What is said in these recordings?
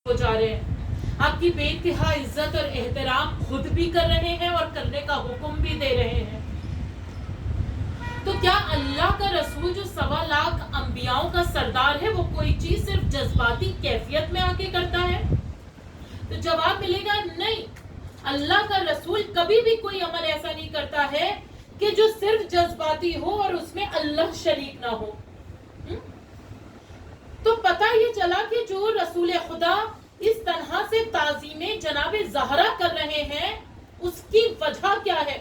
ہو جا رہے ہیں، آپ کی بے انتہا عزت اور احترام خود بھی کر رہے ہیں اور کرنے کا حکم بھی دے رہے ہیں. تو کیا اللہ کا رسول جو 1.25 لاکھ انبیاؤں کا سردار ہے وہ کوئی چیز صرف جذباتی کیفیت میں آ کے کرتا ہے؟ تو جواب ملے گا نہیں. اللہ کا رسول کبھی بھی کوئی عمل ایسا نہیں کرتا ہے کہ جو صرف جذباتی ہو اور اس میں اللہ شریک نہ ہو. تو پتہ یہ چلا کہ جو رسول خدا اس طرح سے تعظیم جناب زہرا کر رہے ہیں اس کی وجہ کیا ہے؟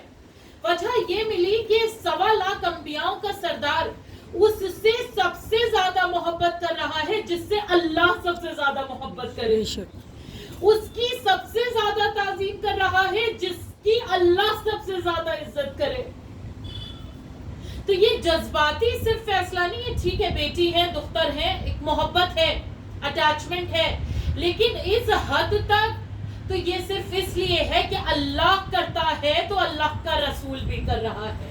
وجہ یہ ملی کہ 1.25 لاکھ انبیاؤں کا سردار اس سے سب سے زیادہ محبت کر رہا ہے جس سے اللہ سب سے زیادہ محبت کرے، اس کی سب سے زیادہ تعظیم کر رہا ہے جس کی اللہ سب سے زیادہ عزت کرے. تو یہ جذباتی صرف فیصلہ نہیں ہے، ٹھیک ہے بیٹی ہے، دختر ہے، ایک محبت ہے، اٹیچمنٹ ہے، لیکن اس حد تک تو یہ صرف اس لیے ہے کہ اللہ کرتا ہے تو اللہ کا رسول بھی کر رہا ہے.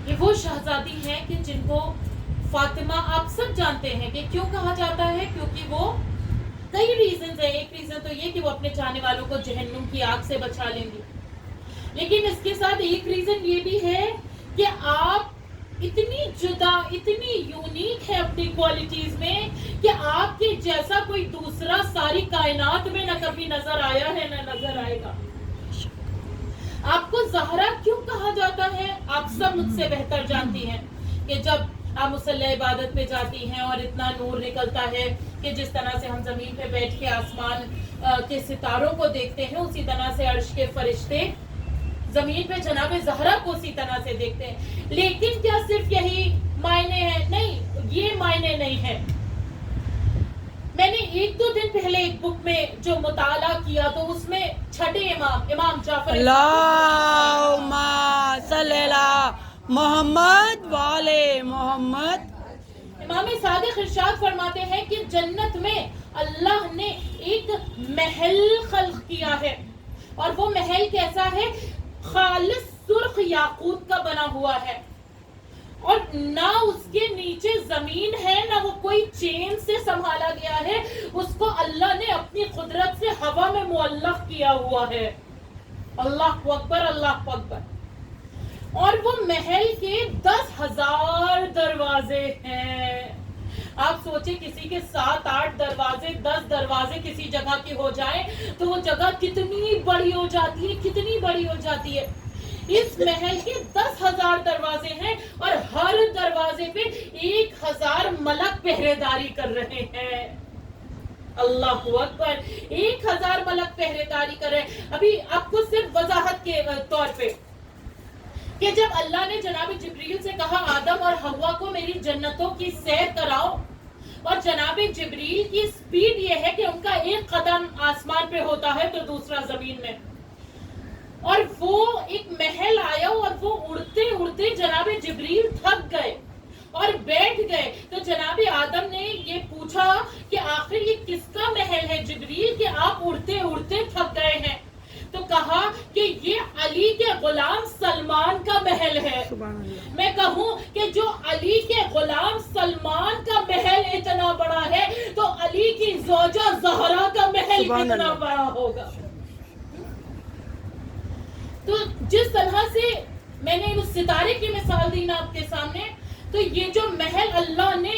یہ وہ شہزادی ہیں کہ جن کو فاطمہ آپ سب جانتے ہیں کہ کیوں کہا جاتا ہے، کیونکہ وہ کئی ریزنز ہیں. ایک ریزن تو یہ کہ وہ اپنے چاہنے والوں کو جہنم کی آگ سے بچا لیں گی، لیکن اس کے ساتھ ایک ریزن یہ بھی ہے کہ آپ اتنی جدا، اتنی یونیک ہے اپنی کوالٹیز میں کہ آپ کے جیسا کوئی دوسرا ساری کائنات میں نہ کبھی نظر آیا ہے نہ نظر آئے گا. آپ کو زہرا کیوں کہا جاتا ہے آپ سب مجھ سے بہتر جانتی ہیں کہ جب آپ مصلی عبادت پہ جاتی ہیں اور اتنا نور نکلتا ہے کہ جس طرح سے ہم زمین پہ بیٹھ کے آسمان کے ستاروں کو دیکھتے ہیں اسی طرح سے عرش کے فرشتے زمین پہ جناب زہرا کو اسی طرح سے دیکھتے ہیں. لیکن کیا صرف یہی معنی ہے؟ نہیں، یہ معنی نہیں ہے. میں نے 1-2 دن پہلے ایک بک میں جو مطالعہ کیا تو اس میں چھٹے امام جعفر اللہم صلی اللہ محمد والے محمد، امام صادق ارشاد فرماتے ہیں کہ جنت میں اللہ نے ایک محل خلق کیا ہے، اور وہ محل کیسا ہے؟ خالص سرخ یاقوت کا بنا ہوا ہے، اور نہ اس کے نیچے زمین ہے نہ وہ کوئی چین سے سنبھالا گیا ہے، اس کو اللہ نے اپنی قدرت سے ہوا میں معلق کیا ہوا ہے. اللہ اکبر، اللہ اکبر. اور وہ محل کے 10,000 دروازے ہیں. آپ سوچیں کسی کے 7-8 دروازے، 10 دروازے کسی جگہ کے ہو جائیں تو وہ جگہ کتنی بڑی ہو جاتی ہے، کتنی بڑی ہو جاتی ہے. اس محل کے 10,000 دروازے ہیں اور ہر دروازے پہ 1,000 ملک پہرے داری کر رہے ہیں. اللہ اکبر، 1,000 ملک پہرے داری کر رہے ہیں. ابھی آپ کو صرف وضاحت کے طور پہ کہ جب اللہ نے جناب جبریل سے کہا آدم اور حوا کو میری جنتوں کی سیر کراؤ، اور جناب جبریل کی سپیڈ یہ ہے کہ ان کا ایک قدم آسمان پہ ہوتا ہے تو دوسرا زمین میں، اور وہ ایک محل آیا اور وہ اڑتے اڑتے جناب جبریل تھک گئے اور بیٹھ گئے. تو جناب آدم نے یہ پوچھا کہ آخر یہ کس کا محل ہے جبریل کہ آپ اڑتے اڑتے تھک گئے ہیں؟ تو کہا کہ یہ علی کے غلام سلمان کا محل ہے. میں کہوں کہ جو علی کے غلام سلمان کا محل اتنا بڑا ہے تو علی کی زوجہ زہرا کا محل کتنا بڑا ہوگا. تو جس طرح سے میں نے اس ستارے کی مثال دی نا آپ کے سامنے، تو یہ جو محل اللہ نے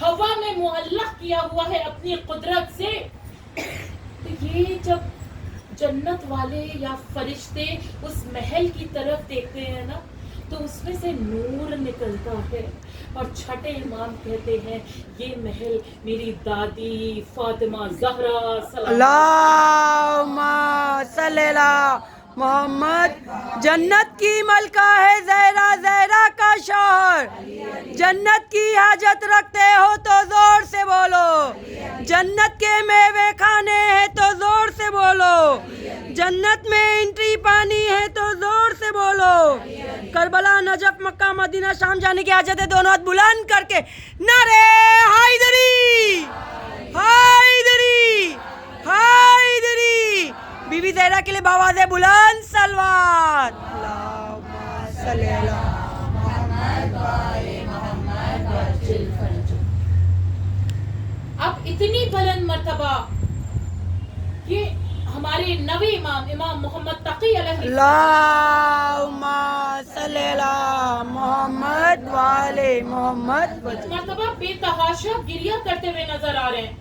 ہوا میں معلق کیا ہوا ہے اپنی قدرت سے، تو یہ جب جنت والے یا فرشتے اس محل کی طرف دیکھتے ہیں نا تو اس میں سے نور نکلتا ہے، اور چھٹے امام کہتے ہیں یہ محل میری دادی فاطمہ زہرا اللہم صلی اللہ محمد، جنت کی ملکہ ہے زہرا، زہرا کا شوہر، جنت کی حاجت رکھتے ہو تو زور سے بولو، جنت کے میوے کھانے ہیں تو زور سے بولو، جنت میں انٹری پانی ہے تو زور سے بولو. کربلا، نجف، مکہ، مدینہ، شام جانے کی حاجت ہے دونوں ہاتھ بلند کر کے نعرے حیدری، حیدری، حیدری. بی بی زہرا کے لیے باواز بلند صلوات. اللہم صلی اللہ محمد وآل محمد. اب इतनी बुलंद मर्तबा कि हमारे नबी इमाम इमाम मोहम्मद तकी अलैहि अल्लाहुम्मा सल्ली अला मोहम्मद व आले मोहम्मद। मर्तबा बेतहाशा गिरिया करते हुए नजर आ रहे हैं।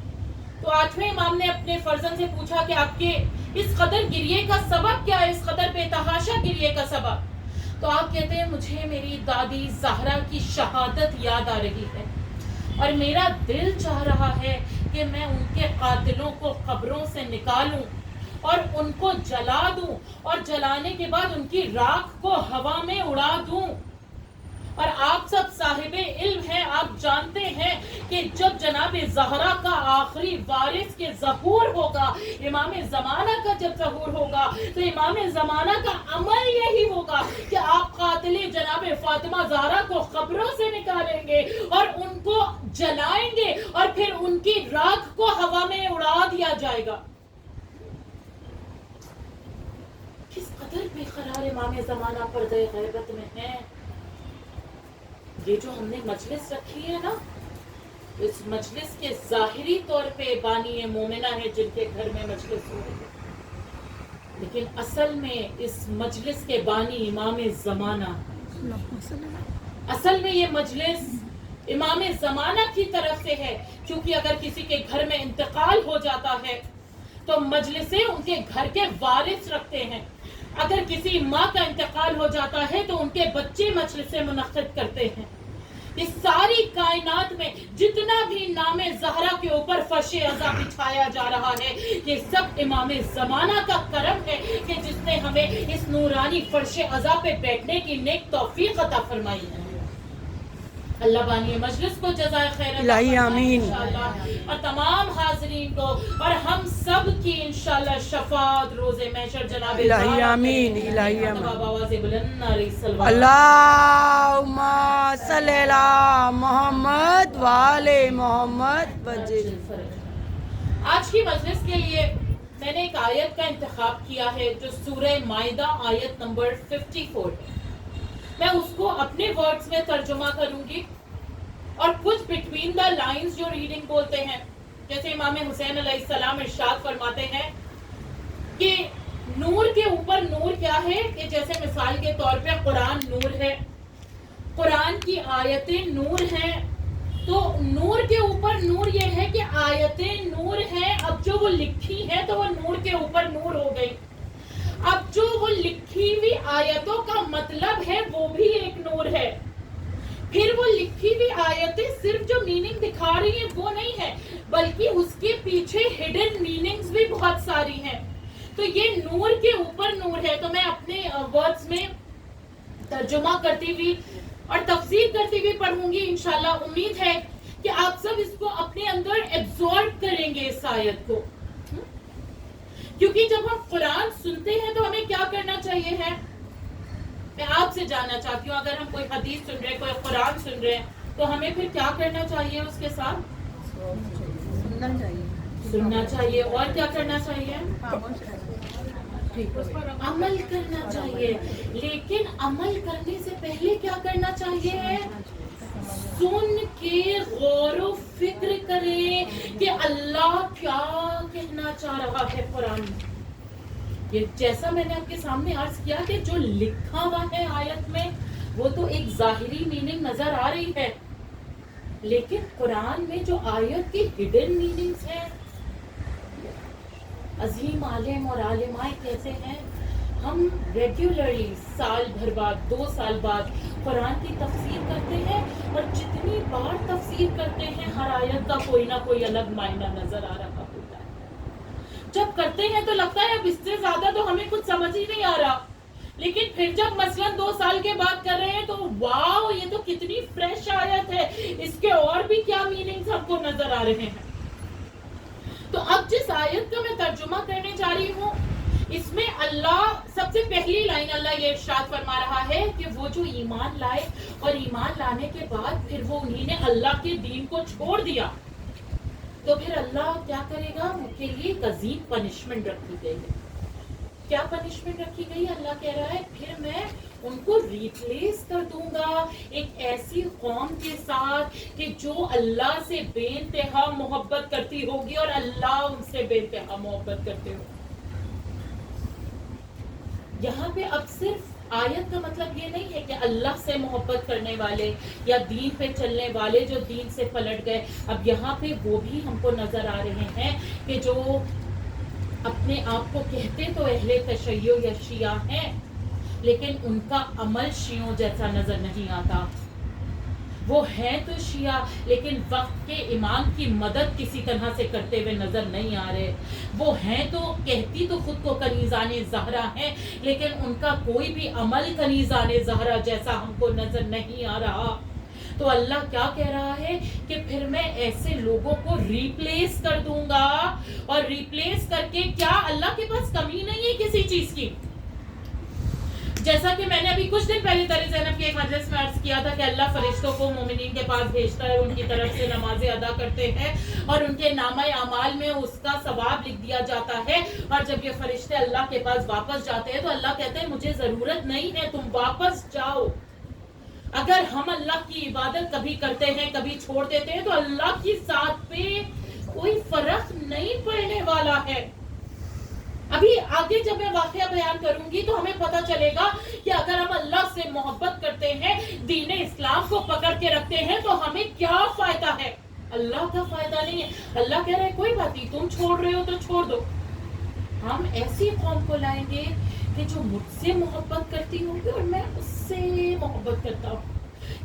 तो आठवें इमाम ने अपने फर्जंद से पूछा कि आपके इस कदर गिरिए का सबब क्या है, इस कदर बेतहाशा गिरिए का सबब? तो आप कहते हैं मुझे मेरी दादी ज़हरा की शहादत याद आ रही है और मेरा दिल चाह रहा है कि मैं उनके कातिलों को कब्रों से निकालूं और उनको जला दूं और जलाने के बाद उनकी राख को हवा में उड़ा दूं। और आप सब साहिबे इल्म हैं, आप जानते हैं कि जब जनाब ज़हरा का आखिरी वारिस के ज़हूर होगा, इमाम ज़माना का जब ज़हूर होगा, तो इमाम ज़माना का अमल यही होगा कि आप कातिले जनाब फातिमा ज़हरा को कब्रों से निकालेंगे और उनको जलाएंगे और फिर उनकी राख को हवा में उड़ा दिया जाएगा। किस कदर बेकरार इमाम ज़माना पर्दे गैबत में है। ये जो हमने मजलिस रखी है ना, इस मजलिस के ज़ाहिरी तौर पे बानी मोमिना है जिनके घर में मजलिस हो रही है, लेकिन असल में इस मजलिस के बानी इमाम ज़माना, असल में ये मजलिस इमाम ज़माना की तरफ से है। क्योंकि अगर किसी के घर में इंतकाल हो जाता है तो मजलिसें उनके घर के वारिस रखते हैं। अगर किसी माँ का इंतकाल हो जाता है तो उनके बच्चे मजलिसें मुनक्किद करते हैं। इस सारी कायनात में जितना भी नामे ज़हरा के ऊपर फर्श अज़ा बिछाया जा रहा है, ये सब इमाम ज़माना का करम है कि जिसने हमें इस नूरानी फर्श अज़ा पे बैठने की नेक तौफीक अता फरमाई है। अल्लाह बानी मजलिस को जज़ाए खैर इलाही आमीन। और तमाम हाज़रीन को और हम सब की इंशाअल्लाह शफाअत रोज़े महशर जनाब इलाही आमीन, इलाही आमीन। आवाज़ बुलंद नारे सलवात। अल्लाहुम्मा सल्ली अला मोहम्मद व आले मोहम्मद वजिल। आज की मजलिस के लिए मैंने एक आयत का इंतखाब किया है जो सूरह माइदा आयत नंबर 54 है। मैं उसको अपने वर्ड्स में तर्जुमा करूंगी और कुछ बिटवीन द लाइंस जो रीडिंग बोलते हैं, जैसे इमाम हुसैन अलैहिस्सलाम इरशाद फरमाते हैं कि नूर के ऊपर नूर क्या है, कि जैसे मिसाल के तौर पे कुरान नूर है, कुरान की आयतें नूर हैं, तो नूर के ऊपर नूर ये है कि आयतें नूर हैं। अब जो वो लिखी है तो वो नूर के ऊपर नूर हो गई। अब जो वो लिखी हुई आयतों का मतलब है वो भी एक नूर है। फिर वो लिखी हुई आयतें सिर्फ जो मीनिंग दिखा रही हैं वो नहीं है, बल्कि उसके पीछे हिडन मीनिंग्स भी बहुत सारी हैं। तो ये नूर के ऊपर नूर है। तो मैं अपने वर्ड्स में तर्जुमा करती हुई और तफसीर करती हुई पढ़ूंगी इंशाल्लाह। उम्मीद है कि आप सब इसको अपने अंदर एब्जॉर्ब करेंगे इस आयत को, क्योंकि जब हम कुरान सुनते हैं तो हमें क्या करना चाहिए है, मैं आपसे जानना चाहती हूँ। अगर हम कोई हदीस सुन रहे हैं, कोई कुरान सुन रहे हैं, तो हमें फिर क्या करना चाहिए उसके साथ? सुनना चाहिए। और क्या करना चाहिए? अमल करना चाहिए। लेकिन अमल करने से पहले क्या करना चाहिए? सुन के गौर व फिक्र करें कि अल्लाह क्या कहना चाह रहा है कुरान में। ये जैसा मैंने आपके सामने अर्ज किया कि जो लिखा हुआ है आयत में वो तो एक जाहिरी मीनिंग नजर आ रही है, लेकिन कुरान में जो आयत की हिडन मीनिंग्स हैं, अजीम आलिम और आलिमाएं कहते हैं हम रेगुलरली साल भर बाद, 2 साल बाद कुरान की तफसीर करते हैं और जितनी बार तफसीर करते हैं हर आयत का कोई ना कोई अलग मायना नजर आ रहा होता है। जब करते हैं तो लगता है अब इससे ज्यादा तो हमें कुछ समझ ही नहीं आ रहा, लेकिन फिर जब मसलन 2 साल के बाद कर रहे हैं तो वाह ये तो कितनी फ्रेश आयत है, इसके और भी क्या मीनिंग्स हमको नजर आ रहे हैं। तो अब जिस आयत का मैं तर्जुमा करने जा रही हूँ, इसमें अल्लाह सबसे पहली लाइन अल्लाह ये इरशाद फरमा रहा है कि वो जो ईमान लाए और ईमान लाने के बाद फिर वो उन्हीं ने अल्लाह के दीन को छोड़ दिया, तो फिर अल्लाह क्या करेगा? उनके लिए एक अजीम पनिशमेंट रखी गई है। क्या पनिशमेंट रखी गई? अल्लाह कह रहा है फिर मैं उनको रिप्लेस कर दूंगा एक ऐसी कौम के साथ कि जो अल्लाह से बेइंतहा मोहब्बत करती होगी और अल्लाह उनसे बेइंतहा मोहब्बत करते हो। यहाँ पे अब सिर्फ आयत का मतलब ये नहीं है कि अल्लाह से मोहब्बत करने वाले या दीन पे चलने वाले जो दीन से पलट गए, अब यहाँ पे वो भी हमको नजर आ रहे हैं कि जो अपने आप को कहते तो अहले तशय्यो या शिया हैं, लेकिन उनका अमल शियों जैसा नजर नहीं आता। वो हैं तो शिया लेकिन वक्त के इमाम की मदद किसी तरह से करते हुए नजर नहीं आ रहे। वो हैं तो कहती तो खुद को कनीज़ाने ज़हरा है, लेकिन उनका कोई भी अमल कनीज़ाने ज़हरा जैसा हमको नजर नहीं आ रहा। तो अल्लाह क्या कह रहा है कि फिर मैं ऐसे लोगों को रिप्लेस कर दूंगा, और रिप्लेस करके क्या अल्लाह के पास कमी नहीं है किसी चीज की। जैसा कि मैंने अभी कुछ दिन पहले तारी ज़ैनब की एक मजलिस में अर्ज किया था कि अल्लाह फरिश्तों को मोमिनीन के पास भेजता है, उनकी तरफ से नमाजें अदा करते हैं और उनके नामा अमाल में उसका सवाब लिख दिया जाता है। और जब ये फरिश्ते अल्लाह के पास वापस जाते हैं तो अल्लाह कहते हैं मुझे जरूरत नहीं है, तुम वापस जाओ। अगर हम अल्लाह की इबादत कभी करते हैं कभी छोड़ देते हैं तो अल्लाह की साथ पे कोई फर्क नहीं पड़ने वाला है। अभी आगे जब मैं वाकया बयान करूंगी तो हमें पता चलेगा कि अगर हम अल्लाह से मोहब्बत करते हैं, दीन इस्लाम को पकड़ के रखते हैं, तो हमें क्या फायदा है? अल्लाह का फायदा नहीं है। अल्लाह कह रहे हैं कोई बात नहीं, तुम छोड़ रहे हो तो छोड़ दो। हम ऐसी कौम को लाएंगे कि जो मुझसे मोहब्बत करती होगी और मैं उससे मोहब्बत करता हूँ।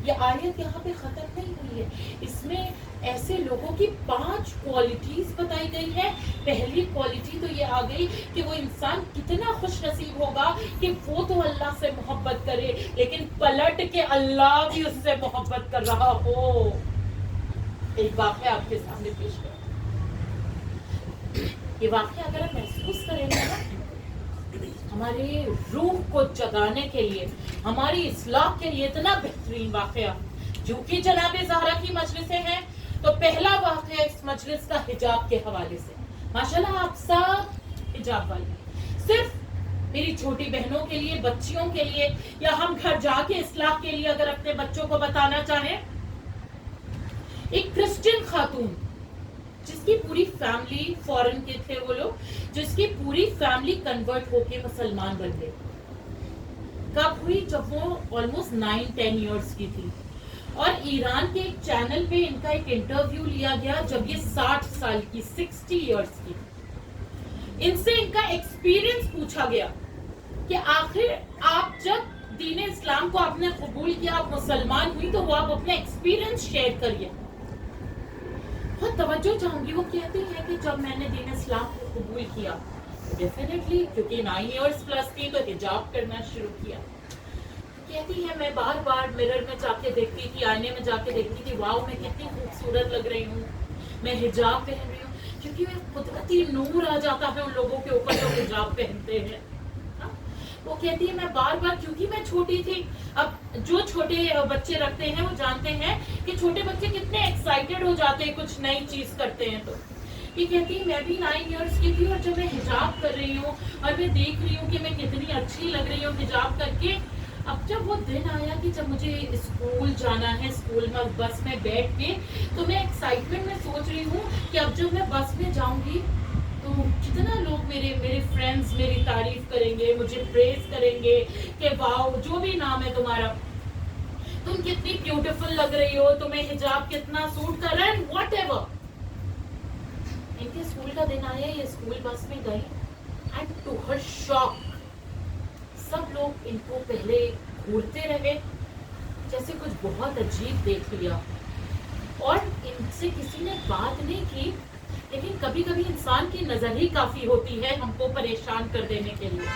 ये आयत यहाँ पे खत्म नहीं हुई है, इसमें ऐसे लोगों की 5 क्वालिटीज बताई गई है। पहली क्वालिटी तो ये आ गई कि वो इंसान कितना खुश नसीब होगा कि वो तो अल्लाह से मोहब्बत करे लेकिन पलट के अल्लाह भी उससे मोहब्बत कर रहा हो। एक वाक़या आपके सामने पेश कर, ये वाक़या अगर हम महसूस करेंगे ना, हमारे रूह को जगाने के लिए, हमारी इस्लाह के लिए इतना बेहतरीन वाक़या। जो कि जनाबे ज़हरा की मजलिसें हैं तो पहला वाक़या इस मजलिस का हिजाब के हवाले से। माशाल्लाह आप सब हिजाब वाले, सिर्फ मेरी छोटी बहनों के लिए, बच्चियों के लिए, या हम घर जाके इस्लाह के लिए अगर अपने बच्चों को बताना चाहें, एक क्रिश्चियन खातून जिसकी पूरी फैमिली फॉरेन के थे वो लोग, जिसकी पूरी फैमिली कन्वर्ट होके मुसलमान बन गई। कब हुई? जब वो ऑलमोस्ट 9-10 इयर्स की थी। और ईरान के एक चैनल पे इनका एक इंटरव्यू लिया गया जब ये 60 साल की 60 इयर्स की। इनसे इनका एक्सपीरियंस पूछा गया कि आखिर आप जब दीन इस्लाम को आपने कबूल किया, आप मुसलमान हुई, तो वो आप अपना एक्सपीरियंस शेयर करिए। बहुत तवज्जो चाहूंगी। वो कहती है कि जब मैंने दीन इस्लाम को कबूल किया, डेफिनेटली क्योंकि 9 इयर्स प्लस थी तो हिजाब करना शुरू किया। कहती है मैं बार बार मिरर में जाके देखती थी, आईने में जाके देखती थी, वाओ मैं कितनी खूबसूरत लग रही हूँ, मैं हिजाब पहन रही हूँ, क्योंकि कुदरती नूर आ जाता है उन लोगों के ऊपर जो हिजाब पहनते हैं। वो कहती है मैं बार बार, क्योंकि मैं छोटी थी, अब जो छोटे बच्चे रखते हैं वो जानते हैं कि छोटे बच्चे कितने एक्साइटेड हो जाते हैं कुछ नई चीज करते हैं। तो ये कहती है मैं भी 9 इयर्स की थी और जब मैं हिजाब कर रही हूँ और मैं देख रही हूँ कि मैं कितनी अच्छी लग रही हूँ हिजाब करके, अब जब वो दिन आया कि जब मुझे स्कूल जाना है, स्कूल में बस में बैठ के, तो मैं एक्साइटमेंट में सोच रही हूँ कि अब जब मैं बस में जाऊंगी तो कितना लोग मेरे फ्रेंड्स मेरी तारीफ करेंगे, मुझे प्रेज करेंगे कि वाओ जो भी नाम है तुम्हारा, तुम कितनी ब्यूटीफुल लग रही हो, तुम्हें हिजाब कितना सूट कर रहा है, व्हाटएवर। इनके स्कूल का दिन आया, ये स्कूल बस में गई एंड टू हर शॉक सब लोग इनको पहले घूरते रहे जैसे कुछ बहुत अजीब देख लिया, और इनसे किसी ने बात नहीं की। लेकिन कभी कभी इंसान की नजर ही काफी होती है हमको परेशान कर देने के लिए।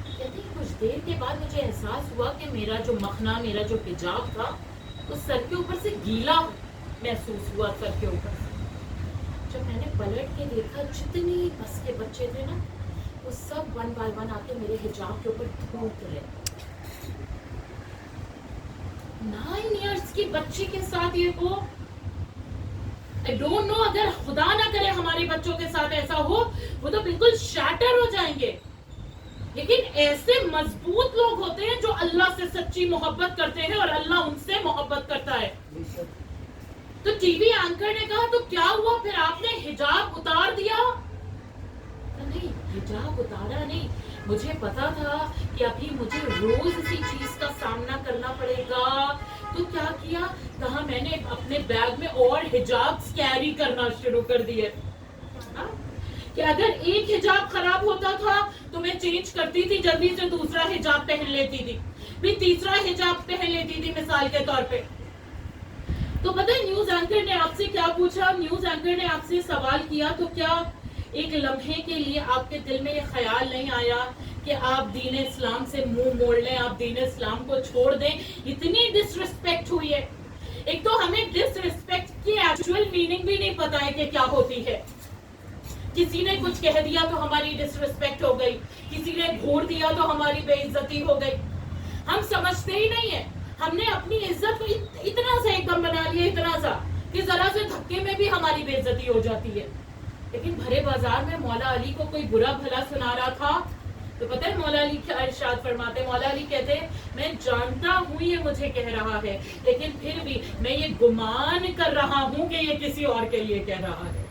कहती कुछ देर के बाद मुझे एहसास हुआ कि मेरा जो मखना, मेरा जो हिजाब था, वो सर के ऊपर से गीला महसूस हुआ सर के ऊपर से। जब मैंने पलट के देखा, जितनी बस के बच्चे थे ना, वो सब 1 बाय 1 आके मेरे हिजाब के ऊपर थूक रहे। 9 इयर्स की बच्ची के साथ ये हो। I don't know, اگر خدا نہ کرے ہمارے بچوں کے ساتھ ایسا ہو، وہ تو بالکل شیٹر ہو جائیں گے. لیکن ایسے مضبوط لوگ ہوتے ہیں جو اللہ سے سچی محبت کرتے ہیں اور اللہ ان سے محبت کرتا ہے. تو ٹی وی اینکر نے کہا تو کیا ہوا پھر آپ نے حجاب اتار دیا؟ نہیں، حجاب اتارا نہیں، مجھے پتا تھا کہ ابھی مجھے روز اسی چیز کا سامنا کرنا پڑے گا. تو کیا کیا؟ کہا میں نے اپنے بیگ میں اور حجاب کیری کرنا شروع کر دیے کہ اگر ایک حجاب خراب ہوتا تھا تو میں چینج کرتی تھی، جلدی سے دوسرا حجاب پہن لیتی تھی، پھر تیسرا حجاب پہن لیتی تھی مثال کے طور پہ. تو پتہ ہے نیوز اینکر نے آپ سے کیا پوچھا؟ نیوز اینکر نے آپ سے سوال کیا تو کیا ایک لمحے کے لیے آپ کے دل میں یہ خیال نہیں آیا کہ آپ دین اسلام سے منہ موڑ لیں، آپ دین اسلام کو چھوڑ دیں؟ اتنی ڈس ریسپیکٹ ہوئی ہے. ایک تو ہمیں ڈس ریسپیکٹ کی ایکچوئل میننگ بھی نہیں پتا ہے کہ کیا ہوتی ہے. کسی نے کچھ کہہ دیا تو ہماری ڈس ریسپیکٹ ہو گئی، کسی نے گھور دیا تو ہماری بے عزتی ہو گئی. ہم سمجھتے ہی نہیں ہیں. ہم نے اپنی عزت کو اتنا سا ایک دم بنا لیا، اتنا سا کہ ذرا سے دھکے میں بھی ہماری بے عزتی ہو جاتی ہے. لیکن بھرے بازار میں مولا علی کو کوئی برا بھلا سنا رہا تھا تو پتہ ہے مولا علی کیا ارشاد فرماتے؟ مولا علی کہتے ہیں میں جانتا ہوں یہ مجھے کہہ رہا ہے، لیکن پھر بھی میں یہ گمان کر رہا ہوں کہ یہ کسی اور کے لیے کہہ رہا ہے.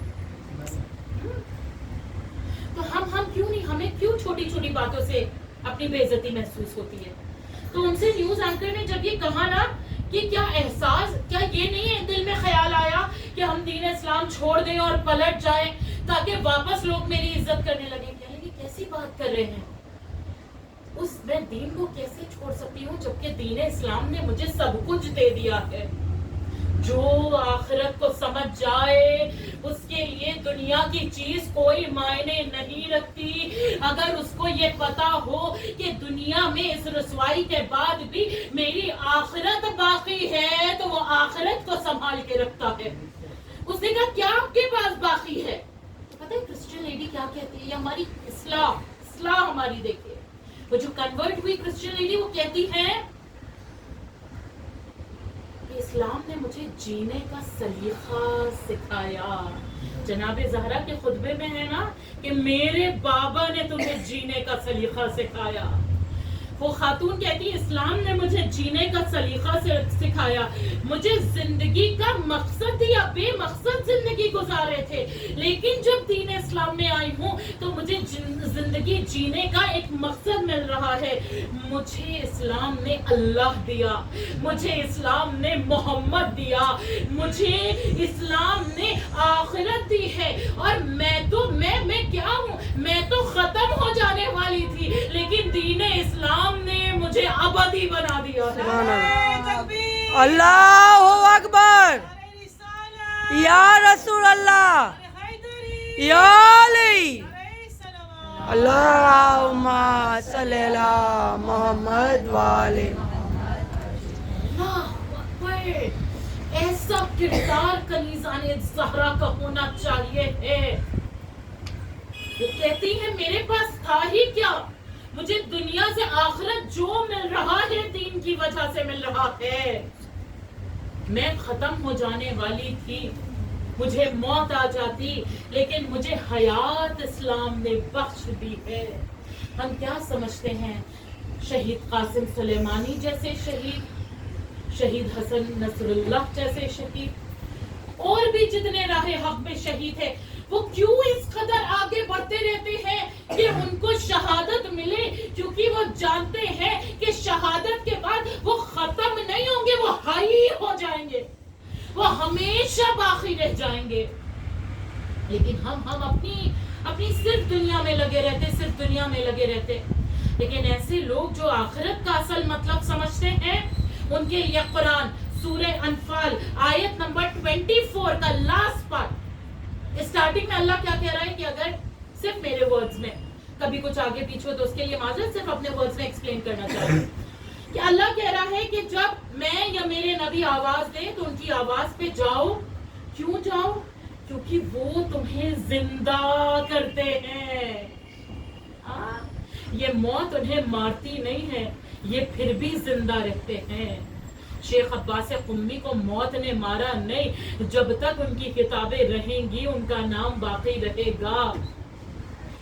تو ہم کیوں نہیں، ہمیں کیوں چھوٹی چھوٹی باتوں سے اپنی بے عزتی محسوس ہوتی ہے؟ تو ان سے نیوز اینکر نے جب یہ کہا نا کہ کیا احساس، کیا یہ نہیں ہے دل میں خیال آیا کہ ہم دین اسلام چھوڑ دیں اور پلٹ جائیں تاکہ واپس لوگ میری عزت کرنے لگیں؟ کہنے لگے کیسی بات کر رہے ہیں، میں دین کو کیسے چھوڑ سکتی ہوں جبکہ دین اسلام نے مجھے سب کچھ دے دیا ہے. جو آخرت کو سمجھ جائے اس کے لیے دنیا کی چیز کوئی معنی نہیں رکھتی. اگر اس کو یہ پتا ہو کہ دنیا میں اس رسوائی کے بعد بھی میری آخرت باقی ہے تو وہ آخرت کو سنبھال کے رکھتا ہے. اس نے کہا کیا آپ کے پاس باقی ہے؟ پتہ ہے کرسچن لیڈی کیا کہتی ہے؟ یہ ہماری اصلاح ہماری دیکھیے. وہ جو کنورٹ ہوئی کرسچن لیڈی وہ کہتی ہے اسلام نے مجھے جینے کا سلیقہ سکھایا. جناب زہرا کے خطبے میں ہے نا کہ میرے بابا نے تمہیں جینے کا سلیقہ سکھایا. وہ خاتون کہتی اسلام نے مجھے جینے کا سلیقہ سکھایا، مجھے زندگی کا مقصد دیا، بے مقصد زندگی گزارے تھے، لیکن جب دین اسلام میں آئی ہوں تو مجھے زندگی جینے کا ایک مقصد مل رہا ہے. مجھے اسلام نے اللہ دیا، مجھے اسلام نے محمد دیا، مجھے اسلام نے آخرت دی ہے. اور میں کیا ہوں؟ میں تو ختم ہو جانے والی تھی، لیکن دین اسلام نے مجھے ابدی بنا دیا ہے. اللہ اکبر، یا رسول اللہ، یا علی، اللہم صلی علی محمد وآلہ. ایسا کردار کنیزان زہرا کا ہونا چاہیے ہے. وہ کہتی ہے میرے پاس تھا ہی کیا، مجھے دنیا سے آخرت جو مل رہا ہے دین کی وجہ سے مل رہا ہے. میں ختم ہو جانے والی تھی، مجھے موت آ جاتی، لیکن مجھے حیات اسلام نے بخش دی ہے. ہم کیا سمجھتے ہیں؟ شہید قاسم سلیمانی جیسے شہید حسن نصر اللہ جیسے شہید، اور بھی جتنے راہ حق میں شہید ہیں، وہ کیوں اس قدر آگے بڑھتے رہتے ہیں کہ ان کو شہادت ملے؟ کیونکہ وہ جانتے ہیں کہ شہادت کے بعد وہ ختم نہیں ہوں گے، وہ حی ہو جائیں گے، وہ ہمیشہ باقی رہ جائیں گے. لیکن ہم اپنی صرف دنیا میں لگے رہتے. لیکن ایسے لوگ جو آخرت کا اصل مطلب سمجھتے ہیں، ان کے لیے قرآن سورہ انفال آیت نمبر 24 کا لاسٹ پارٹ، اسٹارٹنگ میں اللہ کیا کہہ رہا ہے کہ اگر صرف میرے ورڈز میں کبھی کچھ آگے پیچھے ہو تو اس کے لیے معذرت، صرف اپنے ورڈز میں ایکسپلین کرنا چاہتا ہوں کہ اللہ کہہ رہا ہے کہ جب میں یا میرے نبی آواز دیں تو ان کی آواز پہ جاؤ. کیوں جاؤ؟ کیونکہ وہ تمہیں زندہ کرتے ہیں. یہ موت انہیں مارتی نہیں ہے، یہ پھر بھی زندہ رہتے ہیں. शेख अब्बास कुम्मी को मौत ने मारा नहीं, जब तक उनकी किताबें रहेंगी उनका नाम बाकी रहेगा।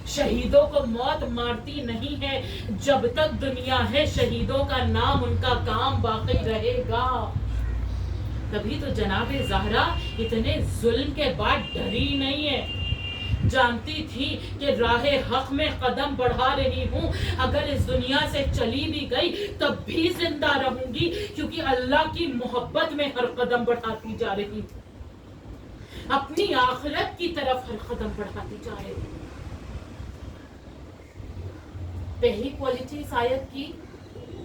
शहीदों को मौत मारती नहीं है, जब तक दुनिया है शहीदों का नाम उनका काम बाकी रहेगा। तभी तो जनाबे ज़हरा इतने जुल्म के बाद डरी नहीं है, जानती थी कि राहे हक में कदम बढ़ा रही हूँ, अगर इस दुनिया से चली भी गई तब भी जिंदा रहूंगी, क्योंकि अल्लाह की मोहब्बत में हर कदम बढ़ाती जा रही हूँ, अपनी आखिरत की तरफ हर कदम बढ़ाती जा रही हूँ। पहली क्वालिटी इस आयत की,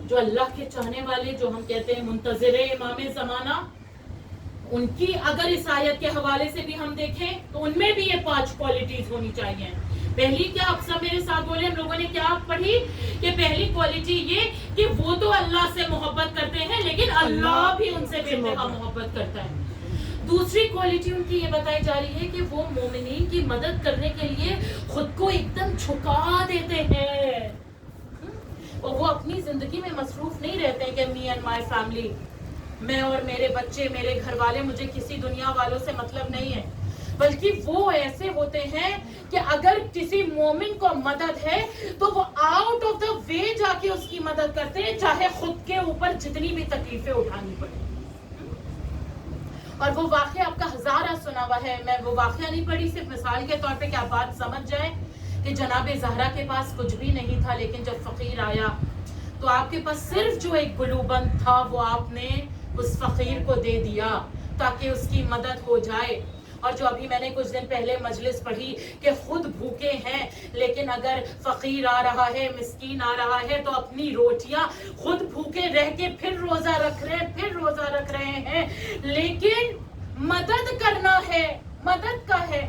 जो अल्लाह के चाहने वाले, जो हम कहते हैं मुंतज़िरे इमाम ज़माना, उनकी अगर इस आयत के हवाले से भी हम देखें तो उनमें भी ये 5 क्वालिटीज होनी चाहिए। पहली क्या, आप सब मेरे साथ बोले, हम लोगों ने क्या पढ़ी कि पहली क्वालिटी ये कि वो तो अल्लाह से मोहब्बत करते हैं लेकिन अल्लाह भी उनसे बेइंतहा मोहब्बत करता है। दूसरी क्वालिटी उनकी ये बताई जा रही है कि वो मोमिनीन की मदद करने के लिए खुद को एकदम झुका देते हैं, और वो अपनी जिंदगी में मसरूफ नहीं रहते हैं कि मी एंड माई फैमिली, मैं और मेरे बच्चे, मेरे घर वाले, मुझे किसी दुनिया वालों से मतलब नहीं है, बल्कि वो ऐसे होते हैं कि अगर किसी मोमिन को मदद है तो वो आउट ऑफ द वे जाके उसकी मदद करते हैं, चाहे खुद के ऊपर जितनी भी तकलीफें उठानी पड़े। और वो वाक़या आपका हज़ारा सुना हुआ है, मैं वो वाक़या नहीं पढ़ी, सिर्फ मिसाल के तौर पे कि आप बात समझ जाए कि जनाबे ज़हरा के पास कुछ भी नहीं था, लेकिन जब फ़कीर आया तो आपके पास सिर्फ जो एक गुलूबंद था वो आपने उस फ़कीर को दे दिया ताकि उसकी मदद हो जाए। और जो अभी मैंने कुछ दिन पहले मजलिस पढ़ी कि खुद भूखे हैं लेकिन अगर फ़कीर आ रहा है, मिस्कीन आ रहा है तो अपनी रोटियां खुद भूखे रह के फिर रोज़ा रख रहे हैं, लेकिन मदद करना है, मदद का है।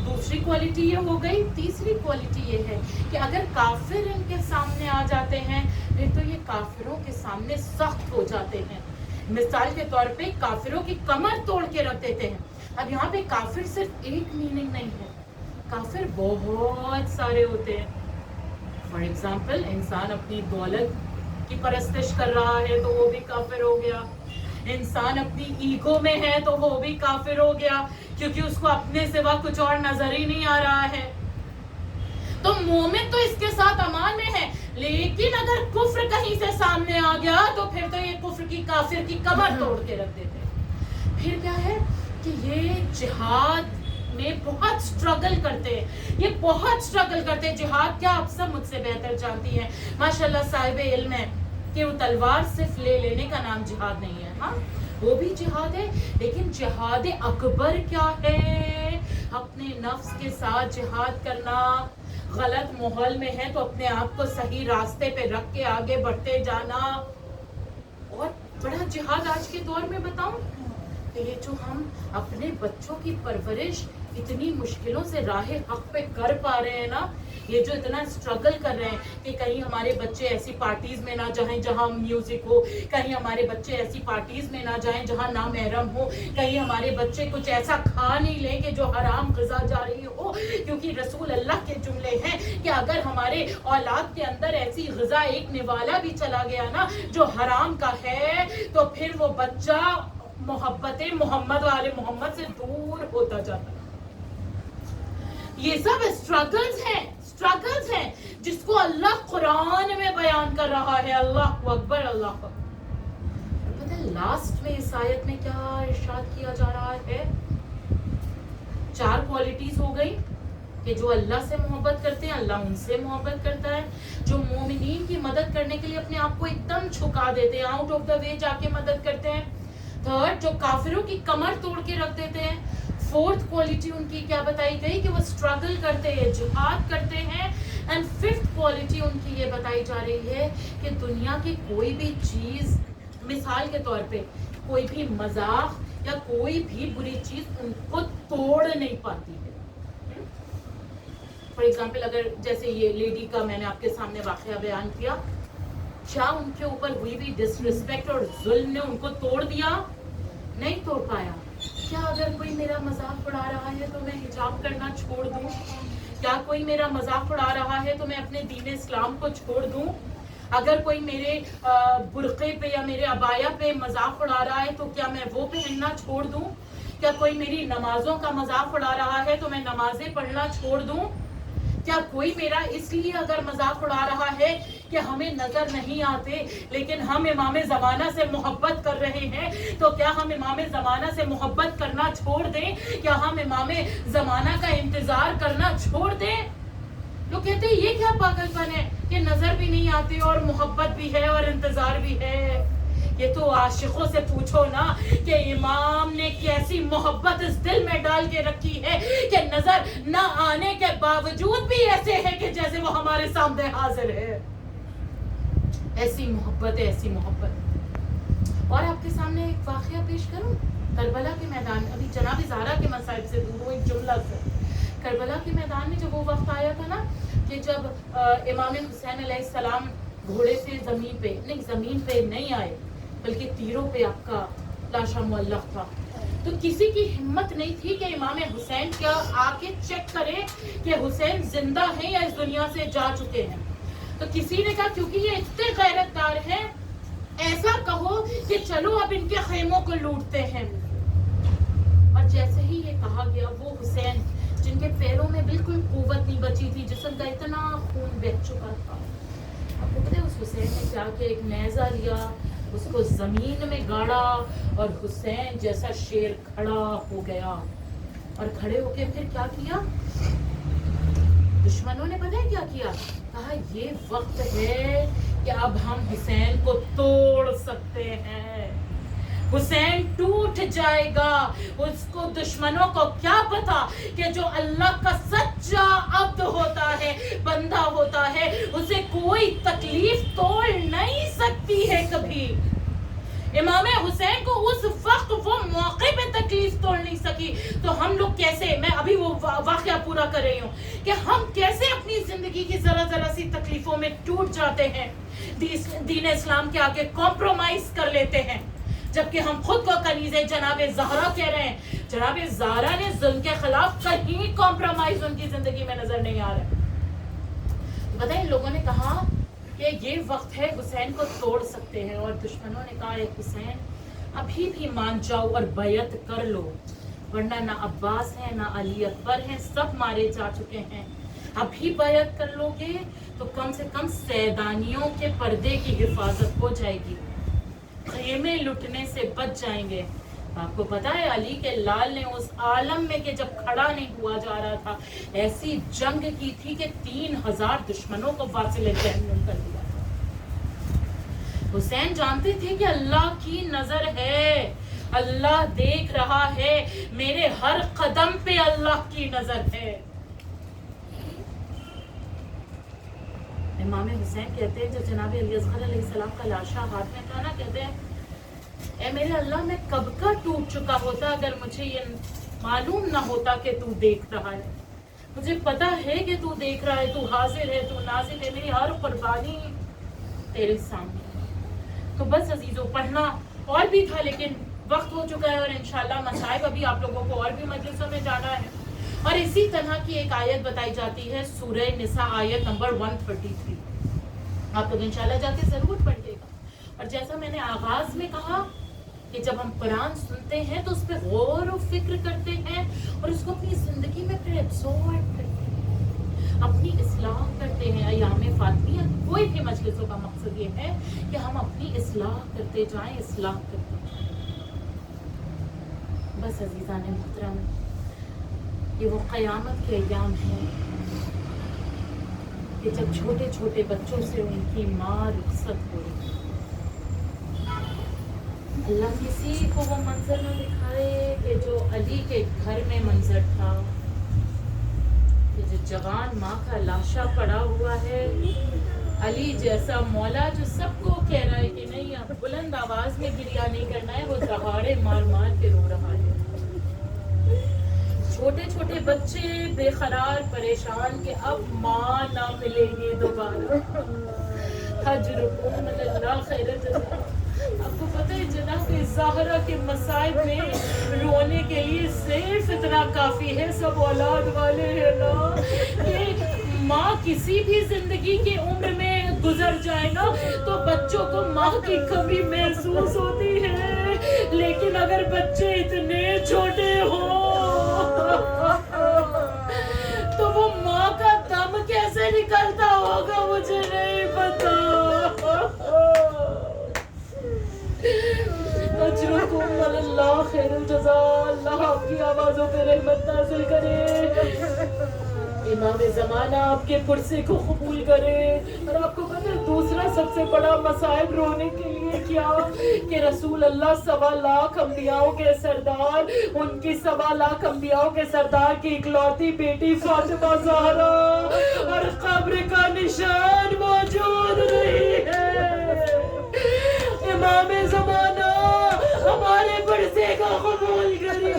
दूसरी क्वालिटी ये हो गई। तीसरी क्वालिटी ये है कि अगर काफिर इनके सामने आ जाते हैं फिर तो ये काफिरों के सामने सख्त हो जाते हैं। मिसाल के तौर पे काफिरों की कमर तोड़ के रख देते हैं। अब यहाँ पे काफिर सिर्फ एक मीनिंग नहीं है, काफिर बहुत सारे होते हैं। फॉर एग्जाम्पल, इंसान अपनी दौलत की परस्तिश कर रहा है तो वो भी काफिर हो गया, इंसान अपनी ईगो में है तो वो भी काफिर हो गया, क्योंकि उसको अपने सिवा कुछ और नजर ही नहीं आ रहा है। तो मोमिन तो इसके साथ अमान में है, लेकिन अगर कुफ्र कहीं से सामने आ गया तो फिर तो ये कुफ्र की काफिर की कमर तोड़ के रख देते हैं। फिर क्या है कि ये जिहाद में बहुत स्ट्रगल करते हैं, ये बहुत स्ट्रगल करते हैं। जिहाद क्या, आप सब मुझसे बेहतर जानती हैं, माशाल्लाह साहिब इल्म है कि वो तलवार सिर्फ ले लेने का नाम जिहाद नहीं है। हाँ, वो भी जिहाद है, लेकिन जिहाद अकबर क्या है? अपने नफ्स के साथ जिहाद करना। गलत माहौल में है तो अपने आप को सही रास्ते पे रख के आगे बढ़ते जाना। और बड़ा जिहाद आज के दौर में बताऊं, ये जो हम अपने बच्चों की परवरिश इतनी मुश्किलों से राहे हक पे कर पा रहे हैं ना, ये जो इतना स्ट्रगल कर रहे हैं कि कहीं हमारे बच्चे ऐसी पार्टीज में ना जाएं जहां म्यूजिक हो, कहीं हमारे बच्चे ऐसी पार्टीज में ना जाएं जहां ना महरम हो, कहीं हमारे बच्चे कुछ ऐसा खा नहीं लें कि जो हराम ग़िज़ा जा रही हो, क्योंकि रसूल अल्लाह के जुमले हैं कि अगर हमारे औलाद के अंदर ऐसी ग़िज़ा एक निवाला भी चला गया ना जो हराम का है, तो फिर वो बच्चा मोहब्बत मोहम्मद वाले मोहम्मद से दूर होता जाता है। ये सब स्ट्रगल्स हैं जिसको अल्लाह कुरान में बयान कर रहा है। अल्लाह अकबर, अल्लाह अकबर। पता है लास्ट में इस आयत में क्या इरशाद किया जा रहा है? 4 क्वालिटीज हो गई कि जो अल्लाह से मोहब्बत करते हैं अल्लाह उनसे मोहब्बत करता है, जो मोमिनीन की मदद करने के लिए अपने आप को एकदम झुका देते हैं, आउट ऑफ द वे जाके मदद करते हैं। थर्ड, जो काफिरों की कमर तोड़ के रख देते हैं। फोर्थ क्वालिटी उनकी क्या बताई गई कि वो स्ट्रगल करते हैं, जिहाद करते हैं। एंड फिफ्थ क्वालिटी उनकी ये बताई जा रही है कि दुनिया की कोई भी चीज़, मिसाल के तौर पे कोई भी मजाक या कोई भी बुरी चीज़ उनको तोड़ नहीं पाती है। फॉर एग्जाम्पल, अगर जैसे ये लेडी का मैंने आपके सामने वाकया बयान किया, क्या उनके ऊपर हुई भी डिसरिस्पेक्ट और जुल्म ने उनको तोड़ दिया? नहीं तोड़ पाया। क्या अगर कोई मेरा मजाक उड़ा रहा है तो मैं हिजाब करना छोड़ दूं? क्या कोई मेरा मजाक उड़ा रहा है तो मैं अपने दीन इस्लाम को छोड़ दूं? اگر کوئی میرے برقعے پہ یا میرے عبایا پہ مذاق اڑا رہا ہے تو کیا میں وہ پہننا چھوڑ دوں؟ کیا کوئی میری نمازوں کا مذاق اڑا رہا ہے تو میں نمازیں پڑھنا چھوڑ دوں؟ کیا کوئی میرا اس لیے اگر مذاق اڑا رہا ہے کہ ہمیں نظر نہیں آتے لیکن ہم امام زمانہ سے محبت کر رہے ہیں تو کیا ہم امام زمانہ سے محبت کرنا چھوڑ دیں؟ کیا ہم امام زمانہ کا انتظار کرنا چھوڑ دیں؟ لوگ کہتے ہیں یہ کیا پاگل پن ہے کہ نظر بھی نہیں آتی اور محبت بھی ہے اور انتظار بھی ہے. یہ تو عاشقوں سے پوچھو نا کہ امام نے کیسی محبت اس دل میں ڈال کے رکھی ہے کہ نظر نہ آنے کے باوجود بھی ایسے ہے کہ جیسے وہ ہمارے سامنے حاضر ہے. ایسی محبت ہے، ایسی محبت. اور آپ کے سامنے ایک واقعہ پیش کروں کربلا کے میدان. ابھی جناب زہرا کے مصائب سے دور ہوں ایک جملہ سے. کربلا کے میدان میں جب وہ وقت آیا تھا نا کہ جب امام حسین علیہ السلام گھوڑے سے زمین پہ نہیں آئے بلکہ تیروں پہ آپ کا لاشا معلق تھا، تو کسی کی ہمت نہیں تھی کہ امام حسین کیا آ کے چیک کرے کہ حسین زندہ ہیں یا اس دنیا سے جا چکے ہیں. تو کسی نے کہا کیونکہ یہ اتنے غیرت دار ہیں ایسا کہو کہ چلو اب ان کے خیموں کو لوٹتے ہیں. اور جیسے ہی یہ کہا گیا وہ حسین جن کے پیروں میں بالکل قوت نہیں بچی تھی، جسم کا اتنا خون بہہ چکا تھا، آپ کو پتہ ہے اس حسین نے جا کے ایک نیزہ لیا، اس کو زمین میں گاڑا اور حسین جیسا شیر کھڑا ہو گیا. اور کھڑے ہو کے پھر کیا کیا؟ دشمنوں نے پتہ ہے کیا کیا؟ کہا یہ وقت ہے کہ اب ہم حسین کو توڑ سکتے ہیں، حسین ٹوٹ جائے گا. اس کو دشمنوں کو کیا پتا کہ جو اللہ کا سچا عبد ہوتا ہے، بندہ ہوتا ہے، اسے کوئی تکلیف توڑ نہیں سکتی ہے کبھی. امام حسین کو اس وقت وہ موقع پہ تکلیف توڑ نہیں سکی تو ہم لوگ کیسے، میں ابھی وہ واقعہ پورا کر رہی ہوں کہ ہم کیسے اپنی زندگی کی ذرا ذرا سی تکلیفوں میں ٹوٹ جاتے ہیں، دین اسلام کے آگے کمپرومائز کر لیتے ہیں، جبکہ ہم خود کو کنیز جناب زہرا کہہ رہے ہیں. جناب زہرا نے ظلم کے خلاف کہیں کمپرومائز ان کی زندگی میں نظر نہیں آ رہا. بتائیں لوگوں نے کہا کہ یہ وقت ہے حسین کو توڑ سکتے ہیں، اور دشمنوں نے کہا اے حسین ابھی بھی مان جاؤ اور بیعت کر لو، ورنہ نہ عباس ہیں نہ علی اکبر ہیں، سب مارے جا چکے ہیں. ابھی بیعت کر لو گے تو کم سے کم سیدانیوں کے پردے کی حفاظت ہو جائے گی، خیمے لٹنے سے بچ جائیں گے. آپ کو پتا ہے علی کے لال نے اس عالم میں کہ جب کھڑا نہیں ہوا جا رہا تھا ایسی جنگ کی تھی کہ 3000 دشمنوں کو واصل جہنم کر دیا. حسین جانتے تھے کہ اللہ کی نظر ہے، اللہ دیکھ رہا ہے، میرے ہر قدم پہ اللہ کی نظر ہے. امام حسین کہتے ہیں جب جناب علی اصغر علیہ السلام کا لاشا ہاتھ میں تھا نا، کہتے ہیں اے میرے اللہ میں کب کا ٹوٹ چکا ہوتا اگر مجھے یہ معلوم نہ ہوتا کہ تو دیکھ رہا ہے. مجھے پتا ہے کہ تو دیکھ رہا ہے، تو حاضر ہے، تو ناظر ہے، میری ہر قربانی تیرے سامنے. تو بس عزیزو پڑھنا اور بھی تھا لیکن وقت ہو چکا ہے، اور انشاءاللہ مصائب ابھی آپ لوگوں کو اور بھی مجلسوں میں جانا ہے. اور اسی طرح کی ایک آیت بتائی جاتی ہے سورہ نساء آیت نمبر 133. آپ لوگ انشاءاللہ جا کے ضرور پڑھیے گا. اور جیسا میں نے آغاز میں کہا کہ جب ہم قرآن سنتے ہیں تو اس پہ غور و فکر کرتے ہیں اور اس کو اپنی زندگی میں پھر ایبزورب کرتے ہیں، اپنی اصلاح کرتے ہیں. ایام فاطمیہ کوئی بھی مجلسوں کا مقصد یہ ہے کہ ہم اپنی اصلاح کرتے جائیں، اصلاح کرتے جائیں. بس عزیزان محترم، یہ وہ قیامت کے ایام ہیں کہ جب چھوٹے چھوٹے بچوں سے ان کی ماں رخصت ہوئی. اللہ کسی کو وہ منظر نہ دکھائے کہ جو علی کے گھر میں منظر تھا، کہ جو جوان ماں کا لاشا پڑا ہوا ہے، علی جیسا مولا جو سب کو کہہ رہا ہے کہ نہیں اب بلند آواز میں گریہ نہیں کرنا ہے، وہ دہاڑے مار مار کے رو رہا ہے. چھوٹے چھوٹے بچے بے قرار پریشان کہ اب ماں نہ ملیں گے دوبارہ. حجرکم اللہ خیر جزا. آپ کو پتہ ہے جناب زہرا کے مصائب میں رونے کے لیے صرف اتنا کافی ہے، سب اولاد والے ہیں نا، کہ ماں کسی بھی زندگی کے عمر میں गुजर जाए ना तो बच्चों को माँ की कमी महसूस होती है, लेकिन अगर बच्चे इतने छोटे हो तो वो माँ का दम कैसे निकलता होगा मुझे नहीं पता। अजरुकुम अल्लाह खैरुल जज़ा, अल्लाह आपकी आवाज़ों पे रहमत नाज़िल करे, इमाम ज़माना आपके पुरसे को कबूल करे। और आपको पता है दूसरा सबसे बड़ा मसाइब रोने के लिए क्या, कि रसूल अल्लाह 1.25 लाख अंबियाओं के सरदार, उनकी 1.25 लाख अंबियाओं के सरदार की इकलौती बेटी फातिमा ज़हरा और कब्र का निशान मौजूद नहीं है। इमाम ज़माना हमारे पुरसे को कबूल करे,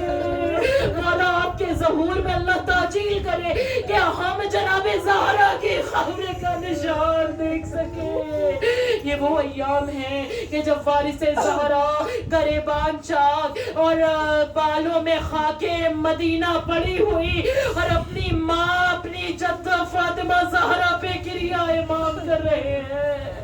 मौला आपके ज़हूर में अल्लाह ताजील करे कि हम जनाब ज़हरा की कब्र का निशान देख सके। ये वो अय्याम है कि जब वारिस ज़हरा गरेबान चाक और बालों में खाके मदीना पड़ी हुई और अपनी माँ अपनी जद्दा फातिमा ज़हरा पे क्रिया इमाम कर रहे हैं।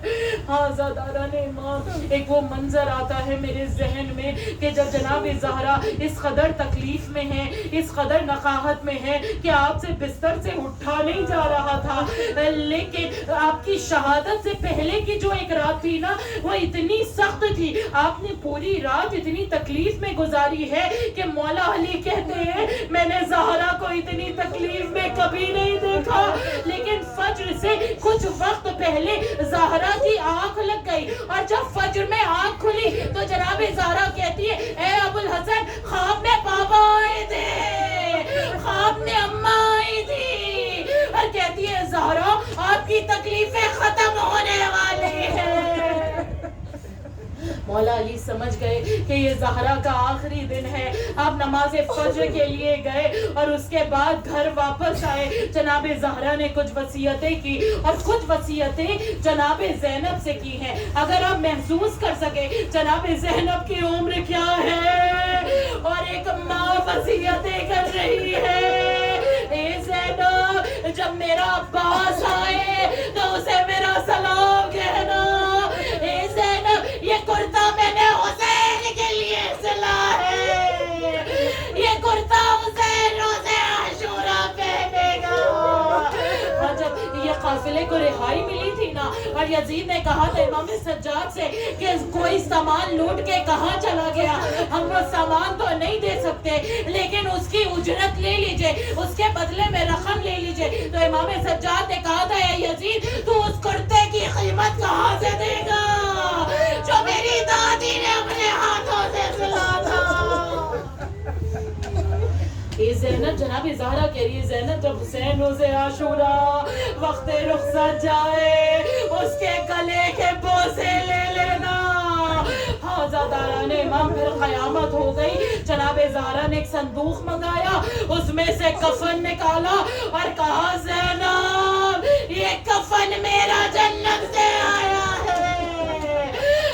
हाँ ज़ादारान इमाम, एक वो मंजर आता है मेरे जहन में कि जब जनाब ज़हरा इस कदर तकलीफ में है, इस कदर नकाहत में है कि आपसे बिस्तर से उठा नहीं जा रहा था, लेकिन आपकी शहादत से पहले की जो एक रात थी ना वो इतनी सख्त थी, आपने पूरी रात इतनी तकलीफ में गुजारी है कि मौला अली कहते हैं मैंने ज़हरा को इतनी तकलीफ में कभी नहीं देखा। लेकिन फज्र से कुछ वक्त पहले ज़हरा की आंख लग गई और जब फज्र में आंख खुली तो जनाब ज़हरा कहती है ए अबुल हसन, ख्वाब में बाबा आए थे, ख्वाब में अम्मा आई थी, और कहती है ज़हरा आपकी तकलीफें खत्म होने वाली है। मौला अली समझ गए कि ये ज़हरा का आखिरी दिन है। आप नमाज फज्र के लिए गए और उसके बाद घर वापस आए। जनाब ज़हरा ने कुछ वसीयतें की और कुछ वसीयतें जनाब ज़ैनब से की हैं। अगर आप महसूस कर सके जनाब ज़ैनब की उम्र क्या है और एक माँ वसीयतें कर रही है। ए ज़ैनब, जब मेरा अब्बास आए तो उसे मेरा सलाम कहना। ए ज़ैनब, ये कुर्ता मैंने हुसैन के लिए सिला है, ये कुर्ता हुसैन रोज़े आशूरा पहनेगा। और जब ये काफिले को रिहाई मिली थी ना और यजीद ने कहा था इमाम सज्जाद से कि कोई सामान लूट के कहाँ चला गया, हम वो सामान तो नहीं दे सकते लेकिन उसकी उजरत ले लीजिए, उसके बदले में रकम ले लीजिए। तो इमाम सज्जाद ने कहा था यजीद, तू उस कुर्ते की कीमत कहाँ से देगा जो मेरी दादी ने अपने हाथों से सिला था। ये ज़ैनब, जनाब ज़हरा कह रही है ज़ैनब, जब हुसैन रोज़े आशूरा वक्त रुखसत जाए उसके गले के बोसे ले लेना। हाँ ज़ादारान इमाम, फिर क़यामत हो गई। जनाब ज़हरा ने एक संदूक मंगाया, उसमें से कफन निकाला और कहा ज़ैनब ये कफन मेरा जन्नत से आया है,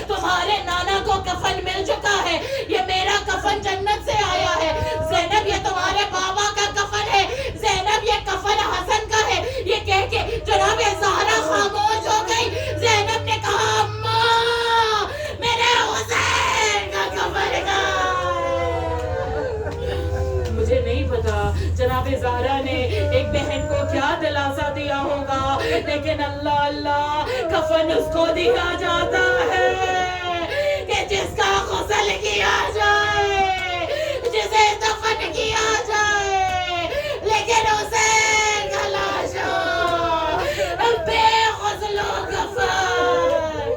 तुम्हारे नाना को कफन मिल चुका है, ये मेरा कफन जन्नत से आया है। ज़ैनब ये तुम्हारे बाबा का कफन है, ज़ैनब ये कफन हसन का है। ये कह के जनाब ज़हरा खामोश हो गई। ज़ैनब ने कहा अम्मा मेरे हुसैन का कफन कहाँ है? मुझे नहीं पता जनाब ज़हरा ने एक बहन को क्या दिलासा दिया होगा, लेकिन अल्लाह अल्लाह कफन उसको दिया जाता है कि जिसका गुस्ल किया जाए, जिसे दफन किया जाए, लेकिन हुसैन का लाश बेगुस्लो कफन।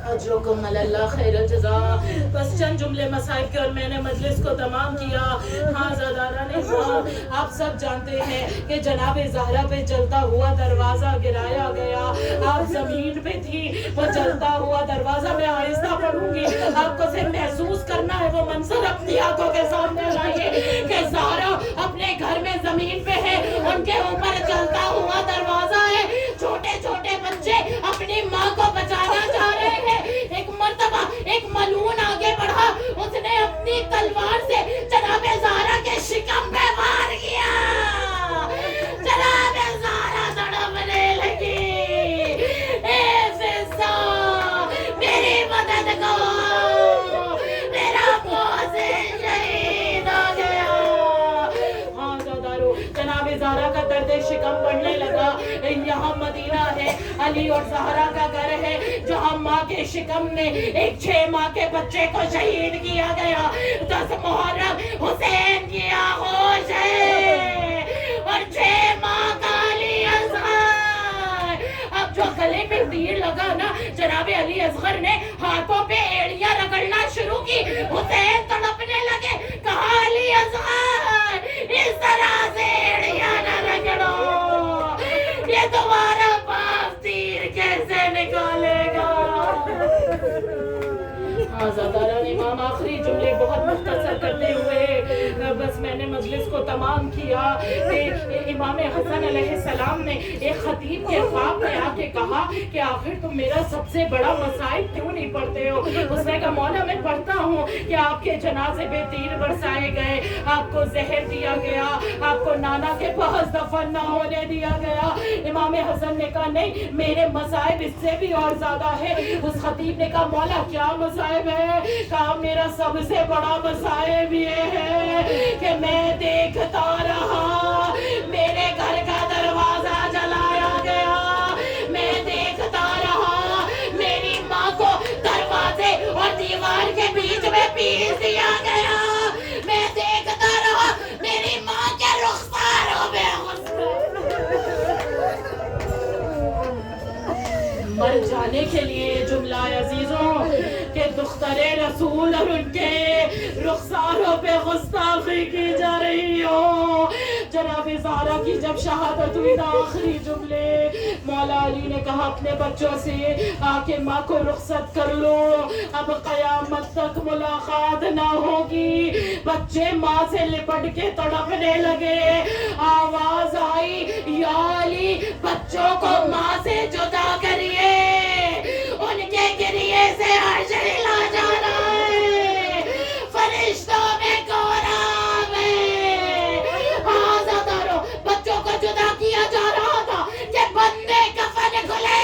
अजरुकुम अल्लाह खैरुल जज़ा। बस चंद जुमले मसाइब के और मैंने मजलिस को तमाम किया। हाँ ज़ादारान इमाम, आप सब जानते हैं कि जनाब ज़हरा पे जलता हुआ दरवाज़ा गिराया गया। आप ज़मीन पे थी, वो जलता हुआ दरवाज़ा मैं आहिस्ता पढ़ूंगी, आपको सिर्फ महसूस करना है वो मंजर अपनी आंखों के सामने लाइए कि ज़हरा अपने घर में ज़मीन पे है, उनके ऊपर जलता हुआ दरवाज़ा है, छोटे छोटे बच्चे अपनी माँ को बचाना चाह रहे हैं। एक मर्तबा एक मलून आगे बढ़ा, उसने अपनी तलवार से जनाब ज़हरा के शिकम पे वार किया। जनाब ज़हरा तड़पने लगी। زہرا کا درد شکم بڑھنے لگا. یہاں مدینہ ہے, علی اور زہرا کا گھر ہے, جہاں ماں کے شکم میں ایک 6 ماہ کے بچے کو شہید کیا گیا. 10 محرم حسین کی آغوش ہے اور 6 ماہ کا علی اصغر. اب جو گلے میں تیر لگا نا, جناب علی اصغر نے ہاتھوں پہ ایڑیاں رگڑنا شروع کی. حسین تڑپنے لگے, کہا علی اصغر اس طرح سے ایڑیاں نہ رگڑو, یہ تمہارا باپ تیر کیسے نکالے گا. آزاداران امام آخری جملے بہت مختصر کرتے ہوئے بس میں نے مجلس کو تمام کیا کہ امام حسن علیہ السلام نے ایک خطیب کے خواب میں آ کے کہا کہ آخر تم میرا سب سے بڑا مصائب کیوں نہیں پڑھتے ہو. اس نے کہا مولا میں پڑھتا ہوں کہ آپ کے جنازے پہ تیر برسائے گئے, آپ کو زہر دیا گیا, آپ کو نانا کے پاس دفن نہ ہونے دیا گیا. امام حسن نے کہا نہیں, میرے مصائب اس سے بھی اور زیادہ ہے. اس خطیب نے کہا مولا کیا مصائب ہے؟ کہا میرا سب سے بڑا مصائب یہ ہے کہ میں دیکھتا رہا میرے گھر کا دروازہ جلایا گیا, میں دیکھتا رہا میری ماں کو دروازے اور دیوار کے بیچ میں پیس دیا گیا, میں دیکھتا رہا میری ماں کے رخساروں میں مر جانے کے لیے جملہ عزیزوں کہ دختر رسول اور ان کے رخساروں پہ گستاخی کی جا رہی ہو. جناب زہرا کی جب شہادت ہوئی نا, آخری جملے مولا علی نے کہا اپنے بچوں سے آ کے ماں کو رخصت کر لو, اب قیامت تک ملاقات نہ ہوگی. بچے ماں سے لپٹ کے تڑپنے لگے, آواز آئی یا علی بچوں کو ماں سے جدا کریے, ان کے گریے سے عرش ہلا جا رہا ہے, فرشتوں میں کوہرام ہے. آزادارو, بچوں کو جدا کیا جا رہا تھا کہ بندے کفن کھلے.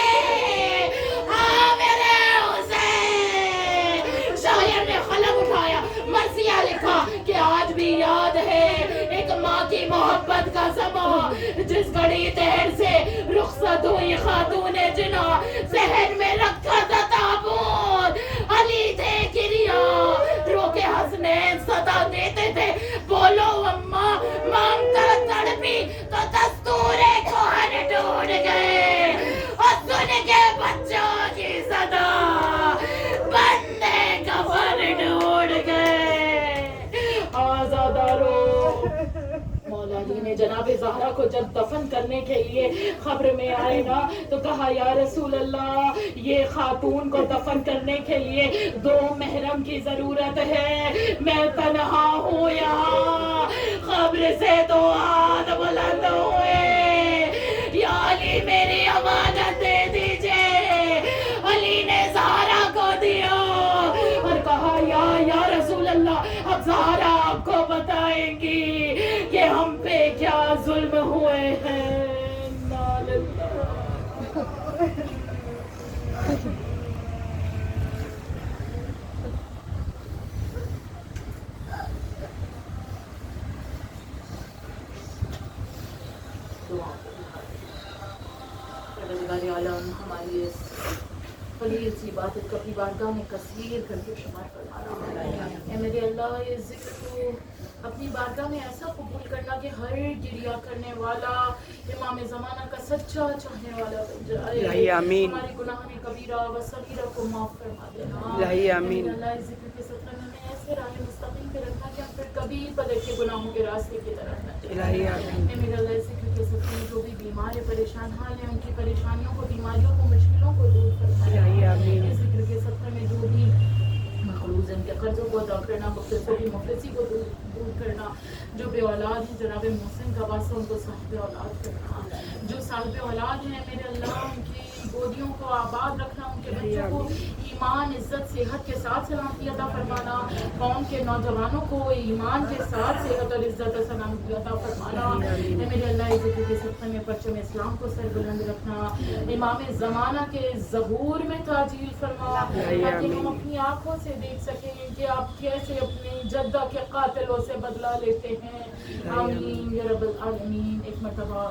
ہاں میرے حسین. شاعر نے قلم اٹھایا, مرثیہ لکھا کہ آج بھی یاد ہے ایک ماں کی محبت کا زمان, جس گھڑی تہر سے رخصت ہوئی خاتون جنا, ذہن میں رکھا تھا تابوت, علی تھے گریا, رو کے حسنین صدا دیتے تھے بولو اماں, مانگ کر تڑپی تو دستور کوہن ٹوٹ گئے, اور سن کے بچوں کی صدا بندے کفن ٹوٹ گئے. آزادارو, مولا علی نے جناب زہرا کو جب دفن کرنے کے لیے قبر میں آئے نا تو کہا یا رسول اللہ, یہ خاتون کو دفن کرنے کے لیے 2 محرم کی ضرورت ہے, میں تنہا ہوں یہاں. قبر سے 2 ہاتھ بلند ہوئے, یا علی میری امانت دے دیجئے. علی نے زہرا کو دیا اور کہا یا رسول اللہ, اب زہرا آپ کو بتائیں گی کہ ہم پہ کیا ظلم ہوئے ہیں. ہماری اس قلیل سی عبادت کو اپنی بارگاہ میں کثیر کر کے شمار فرما رہا ہے. اے میرے اللہ, اس ذکر کو اپنی بارگاہ میں ایسا قبول کرنا کہ ہر گریا کرنے والا امام زمانہ کا سچا چاہنے والا بن جائے. آمین. ہماری گناہ کبیرہ و صغیرہ کو معاف فرما دینا. آمین. اللہ اس ذکر کے صدقے میں ہمیں ایسے راہ مستقیم پہ رکھنا کہ ہم پھر کبھی بدل کے گناہوں کے راستے کی طرف نہ چلیں. اے میرے اللہ, اس ذکر کے صدقے میں جو بھی بیمار پریشان حال ہیں, ان کی پریشانیوں کو, بیماریوں کو, مشکلوں کو دور فرمائے. اس ذکر کے صدقے میں جو بھی مقروض ان کے قرضوں کو ادا کرنا, مختصر کی مفلسی کو دور کرنا, جو بے اولاد ہیں جناب محسن کا واسطہ ان کو صاحب اولاد کرنا, جو صاحب اولاد ہیں میرے اللہ ان کی گودیوں کو آباد رکھنا, ان کے بچوں کو ایمان عزت صحت کے ساتھ سلامتی عطا فرمانا، قوم کے نوجوانوں کو ایمان کے ساتھ صحت اور عزت و سلامتی عطا فرمانا۔ اے میرے اللہ عزت کے صدقے میں پرچم اسلام کو سربلند رکھنا، امام زمانہ کے ظہور میں تعجیل فرما، تاکہ ہم اپنی آنکھوں سے دیکھ سکیں کہ آپ کیسے اپنی جدہ کے قاتلوں سے بدلہ لیتے ہیں۔ آمین یا رب العالمین۔ ایک مرتبہ